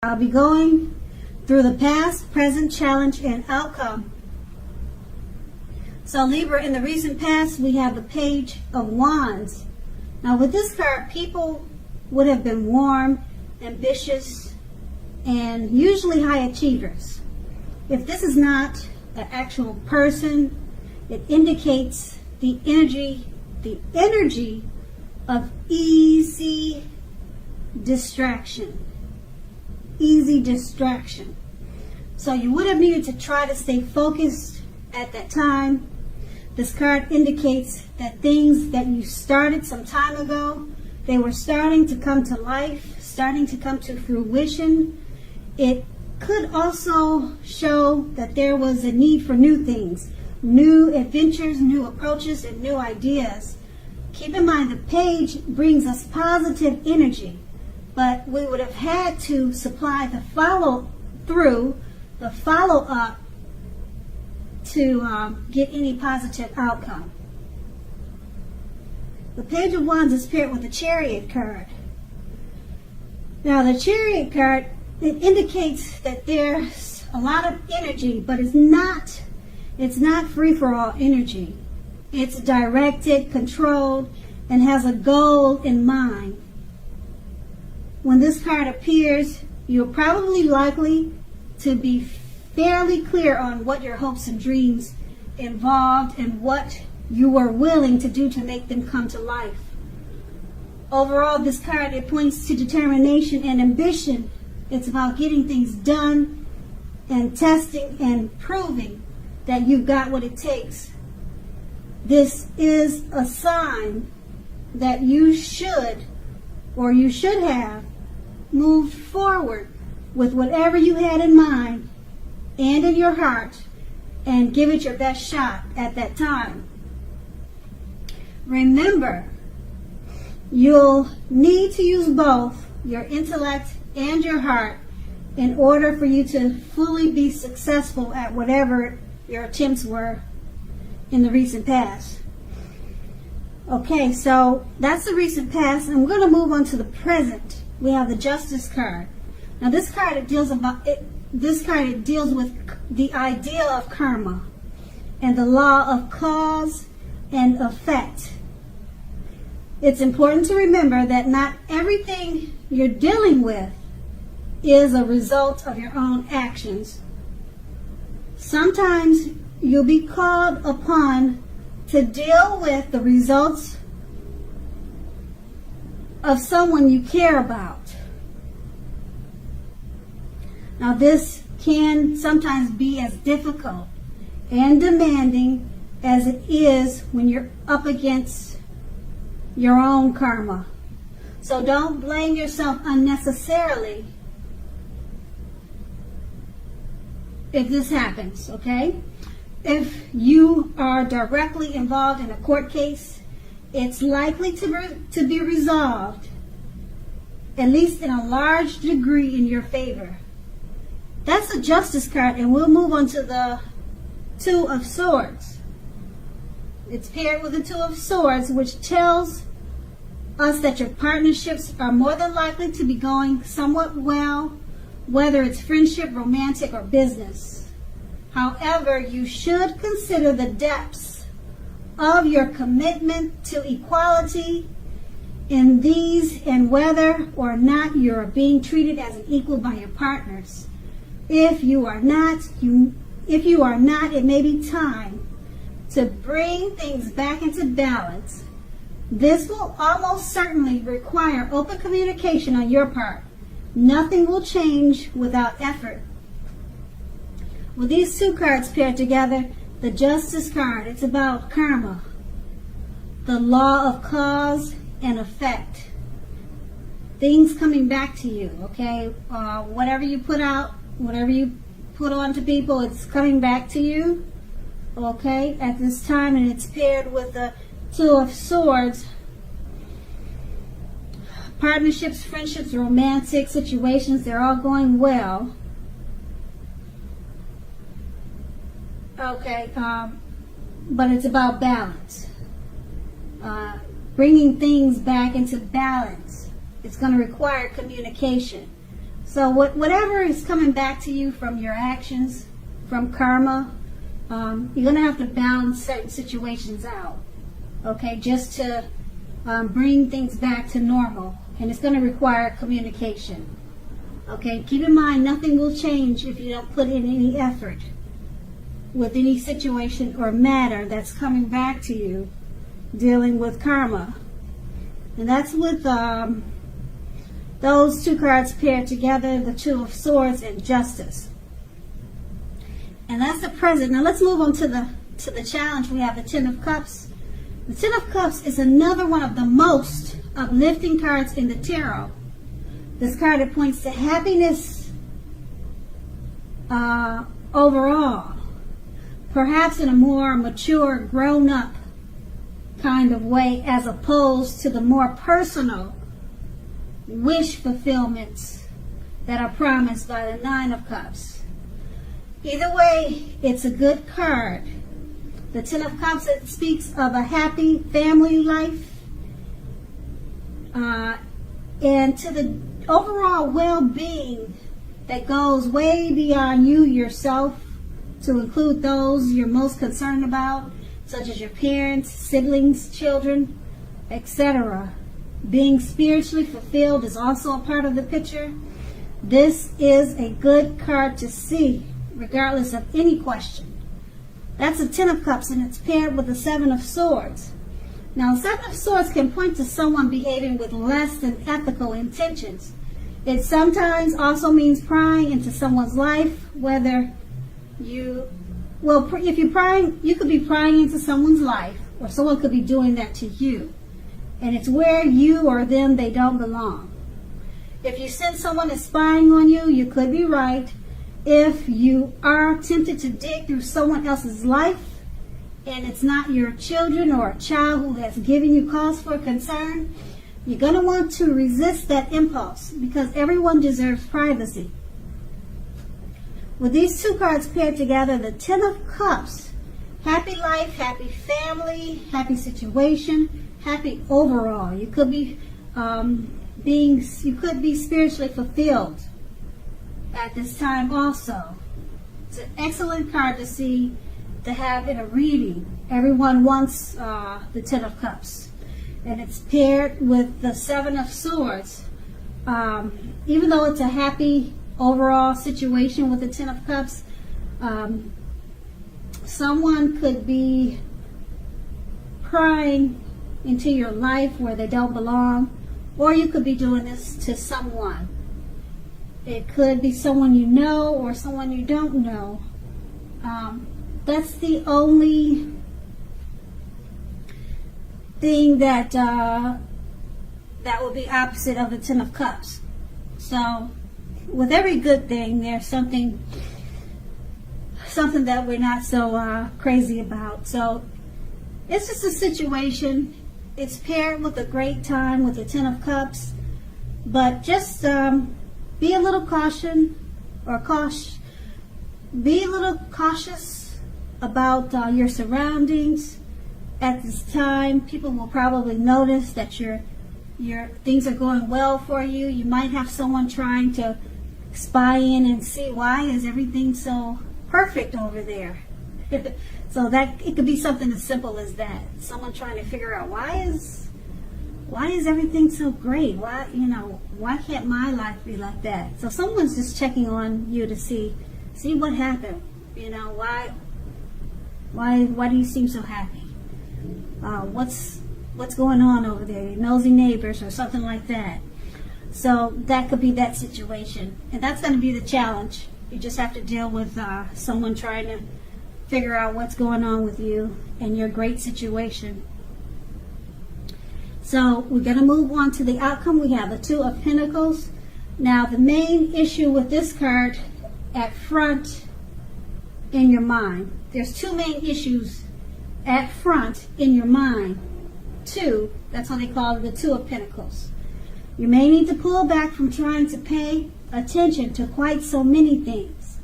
I'll be going through the past, present, challenge, and outcome. So Libra, in the recent past, we have the Page of Wands. Now with this card, people would have been warm, ambitious, and usually high achievers. If this is not an actual person, it indicates the energy of easy distraction. Easy distraction. So you would have needed to try to stay focused at that time. This card indicates that things that you started some time ago, they were starting to come to life, starting to come to fruition. It could also show that there was a need for new things, new adventures, new approaches, and new ideas. Keep in mind, the page brings us positive energy, but we would have had to supply the follow-through, the follow-up, to get any positive outcome. The Page of Wands is paired with the Chariot card. Now the Chariot card, it indicates that there's a lot of energy, but it's not free-for-all energy. It's directed, controlled, and has a goal in mind. When this card appears, you're probably likely to be fairly clear on what your hopes and dreams involved and what you were willing to do to make them come to life. Overall, this card, it points to determination and ambition. It's about getting things done and testing and proving that you've got what it takes. This is a sign that you should have moved forward with whatever you had in mind and in your heart and give it your best shot at that time. Remember, you'll need to use both your intellect and your heart in order for you to fully be successful at whatever your attempts were in the recent past. Okay, so that's the recent past, and we're going to move on to the present. We have the Justice card. Now this card, it deals with the idea of karma and the law of cause and effect. It's important to remember that not everything you're dealing with is a result of your own actions. Sometimes you'll be called upon to deal with the results of someone you care about. Now this can sometimes be as difficult and demanding as it is when you're up against your own karma. So don't blame yourself unnecessarily if this happens, okay? If you are directly involved in a court case, it's likely to be resolved, at least in a large degree, in your favor. That's the Justice card, and we'll move on to the Two of Swords. It's paired with the Two of Swords, which tells us that your partnerships are more than likely to be going somewhat well, whether it's friendship, romantic, or business. However, you should consider the depths of your commitment to equality in these and whether or not you're being treated as an equal by your partners. If you are not, it may be time to bring things back into balance. This will almost certainly require open communication on your part. Nothing will change without effort. With these two cards paired together, the Justice card, it's about karma, the law of cause and effect. Things coming back to you, okay? Whatever you put out, whatever you put on to people, it's coming back to you, okay, at this time, and it's paired with the Two of Swords. Partnerships, friendships, romantic situations, they're all going well. Okay, but it's about balance. Bringing things back into balance. It's going to require communication. So whatever is coming back to you from your actions, from karma, you're going to have to balance certain situations out, okay, just to bring things back to normal. And it's going to require communication. Okay, keep in mind, nothing will change if you don't put in any effort with any situation or matter that's coming back to you dealing with karma. And that's with those two cards paired together, the Two of Swords and Justice. And that's the present. Now let's move on to the challenge. We have the Ten of Cups. The Ten of Cups is another one of the most uplifting cards in the tarot. This card, it points to happiness overall, perhaps in a more mature, grown-up kind of way, as opposed to the more personal wish fulfillments that are promised by the Nine of Cups. Either way, it's a good card. The Ten of Cups, it speaks of a happy family life, and to the overall well-being that goes way beyond you yourself, to include those you're most concerned about, such as your parents, siblings, children, etc. Being spiritually fulfilled is also a part of the picture. This is a good card to see, regardless of any question. That's a Ten of Cups, and it's paired with the Seven of Swords. Now, Seven of Swords can point to someone behaving with less than ethical intentions. It sometimes also means prying into someone's life, whether if you're prying, you could be prying into someone's life, or someone could be doing that to you. And it's where you or them, they don't belong. If you sense someone is spying on you, you could be right. If you are tempted to dig through someone else's life, and it's not your children or a child who has given you cause for concern, you're going to want to resist that impulse, because everyone deserves privacy. With these two cards paired together, the Ten of Cups, happy life, happy family, happy situation, happy overall. You could be spiritually fulfilled at this time also. It's an excellent card to have in a reading. Everyone wants the Ten of Cups. And it's paired with the Seven of Swords. Even though it's a happy overall situation with the Ten of Cups, someone could be prying into your life where they don't belong, or you could be doing this to someone. It could be someone you know or someone you don't know. That's the only thing that would be opposite of the Ten of Cups. So with every good thing, there's something that we're not so crazy about. So it's just a situation. It's paired with a great time with the Ten of Cups, but just be a little cautious about your surroundings at this time. People will probably notice that your things are going well for you. You might have someone trying to spy in and see, why is everything so perfect over there? So that it could be something as simple as that. Someone trying to figure out, why is everything so great? Why can't my life be like that? So someone's just checking on you to see what happened. Why do you seem so happy? What's going on over there? Nosy neighbors or something like that. So that could be that situation, and that's going to be the challenge. You just have to deal with someone trying to figure out what's going on with you and your great situation. So we're going to move on to the outcome. We have the Two of Pentacles. Now the main issue with this card at front in your mind. There's two main issues at front in your mind. Two, that's what they call it, the Two of Pentacles. You may need to pull back from trying to pay attention to quite so many things.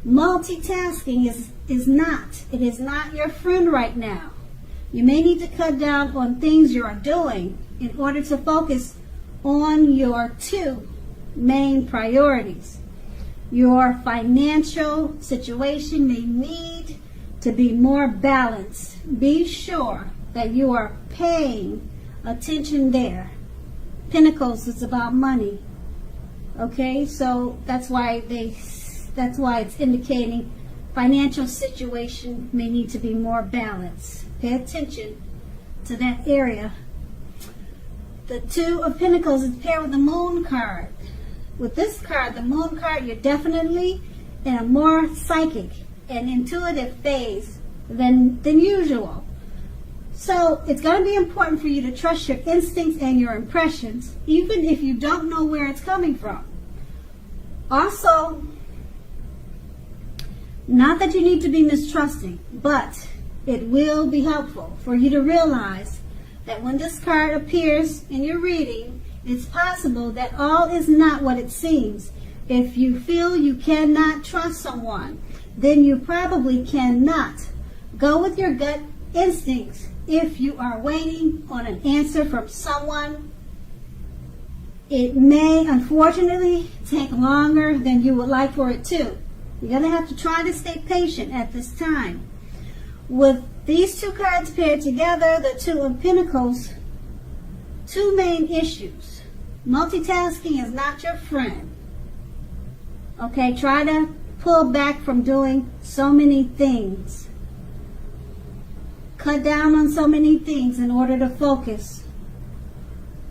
Multitasking is not your friend right now. You may need to cut down on things you are doing in order to focus on your two main priorities. Your financial situation may need to be more balanced. Be sure that you are paying attention there. Pentacles is about money. Okay, so that's why it's indicating financial situation may need to be more balanced. Pay attention to that area. The Two of Pentacles is paired with the Moon card. With this card, the Moon card, you're definitely in a more psychic and intuitive phase than usual. So it's going to be important for you to trust your instincts and your impressions, even if you don't know where it's coming from. Also, not that you need to be mistrusting, but it will be helpful for you to realize that when this card appears in your reading, it's possible that all is not what it seems. If you feel you cannot trust someone, then you probably cannot. Go with your gut instincts. If you are waiting on an answer from someone, it may unfortunately take longer than you would like for it to. You're going to have to try to stay patient at this time. With these two cards paired together, the Two of Pentacles, two main issues. Multitasking is not your friend. Okay, try to pull back from doing so many things. Cut down on so many things in order to focus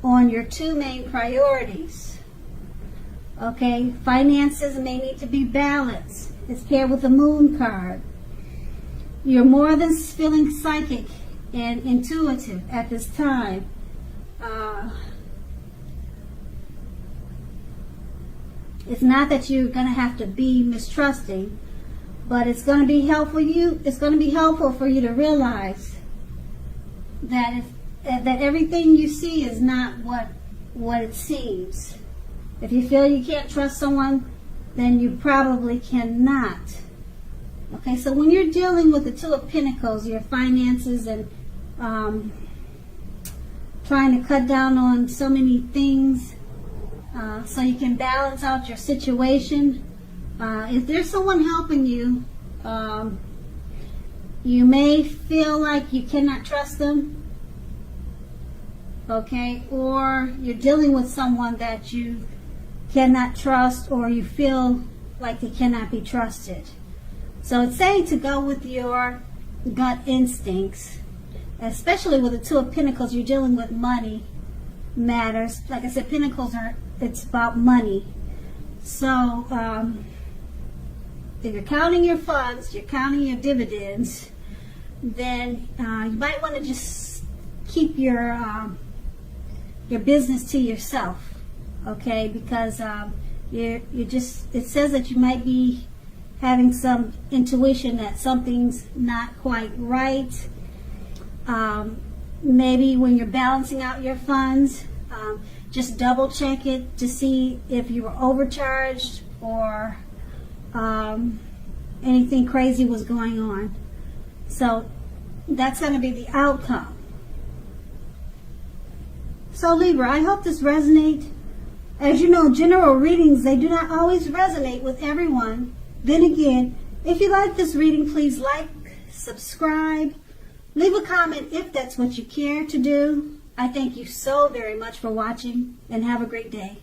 on your two main priorities. Okay, finances may need to be balanced. It's paired with the Moon card. You're more than feeling psychic and intuitive at this time. It's not that you're going to have to be mistrusting, but it's going to be helpful for you to realize that that everything you see is not what it seems. If you feel you can't trust someone, then you probably cannot. Okay, so when you're dealing with the Two of Pentacles, your finances and trying to cut down on so many things so you can balance out your situation, if there's someone helping you, you may feel like you cannot trust them. Okay, or you're dealing with someone that you cannot trust, or you feel like they cannot be trusted. So it's saying to go with your gut instincts, especially with the Two of Pentacles. You're dealing with money matters. Like I said, Pentacles it's about money. So if you're counting your funds, you're counting your dividends, then you might want to just keep your business to yourself, okay? Because it says that you might be having some intuition that something's not quite right. Maybe when you're balancing out your funds, just double check it to see if you were overcharged or anything crazy was going on. So that's going to be the outcome. So Libra, I hope this resonates. As you know, general readings, they do not always resonate with everyone. Then again, if you like this reading, please like, subscribe, leave a comment if that's what you care to do. I thank you so very much for watching, and have a great day.